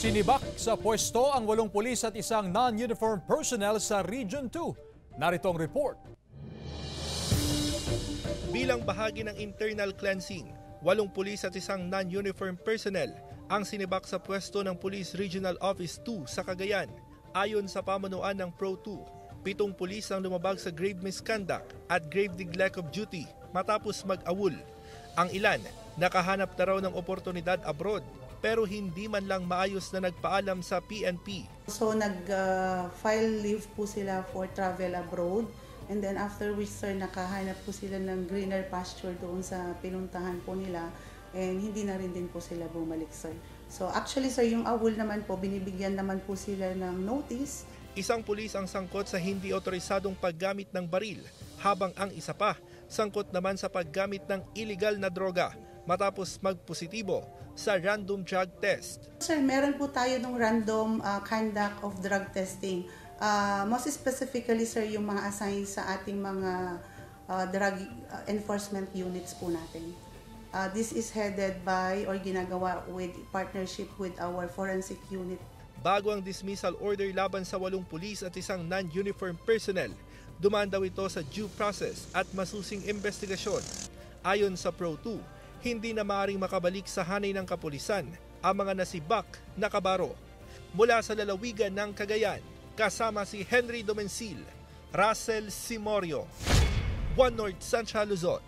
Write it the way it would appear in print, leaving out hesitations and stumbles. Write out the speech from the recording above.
Sinibak sa pwesto ang 8 pulis at isang non-uniform personnel sa Region 2. Narito ang report. Bilang bahagi ng internal cleansing, 8 pulis at isang non-uniform personnel ang sinibak sa pwesto ng Police Regional Office 2 sa Cagayan. Ayon sa pamunuan ng Pro 2, 7 pulis ang lumabag sa grave misconduct at grave neglect of duty matapos mag-awol. Ang ilan, nakahanap na raw ng oportunidad abroad pero hindi man lang maayos na nagpaalam sa PNP. So nag-file leave po sila for travel abroad, and then after which sir, nakahanap po sila ng greener pasture doon sa pinuntahan po nila, and hindi na rin din po sila bumalik sir. So actually sir, yung awol naman po, binibigyan naman po sila ng notice. Isang pulis ang sangkot sa hindi otorisadong paggamit ng baril, habang ang isa pa sangkot naman sa paggamit ng illegal na droga matapos magpositibo sa random drug test. Sir, meron po tayo ng random conduct of drug testing. Most specifically sir, yung mga assigned sa ating mga drug enforcement units po natin. This is headed by or ginagawa with partnership with our forensic unit. Bago ang dismissal order laban sa 8 pulis at isang non-uniform personnel, dumaan daw ito sa due process at masusing investigasyon. Ayon sa Pro 2, hindi na maaaring makabalik sa hanay ng kapulisan ang mga nasibak na kabaro. Mula sa lalawigan ng Cagayan, kasama si Henry Domencil, Russell Simorio, One North Central Luzon.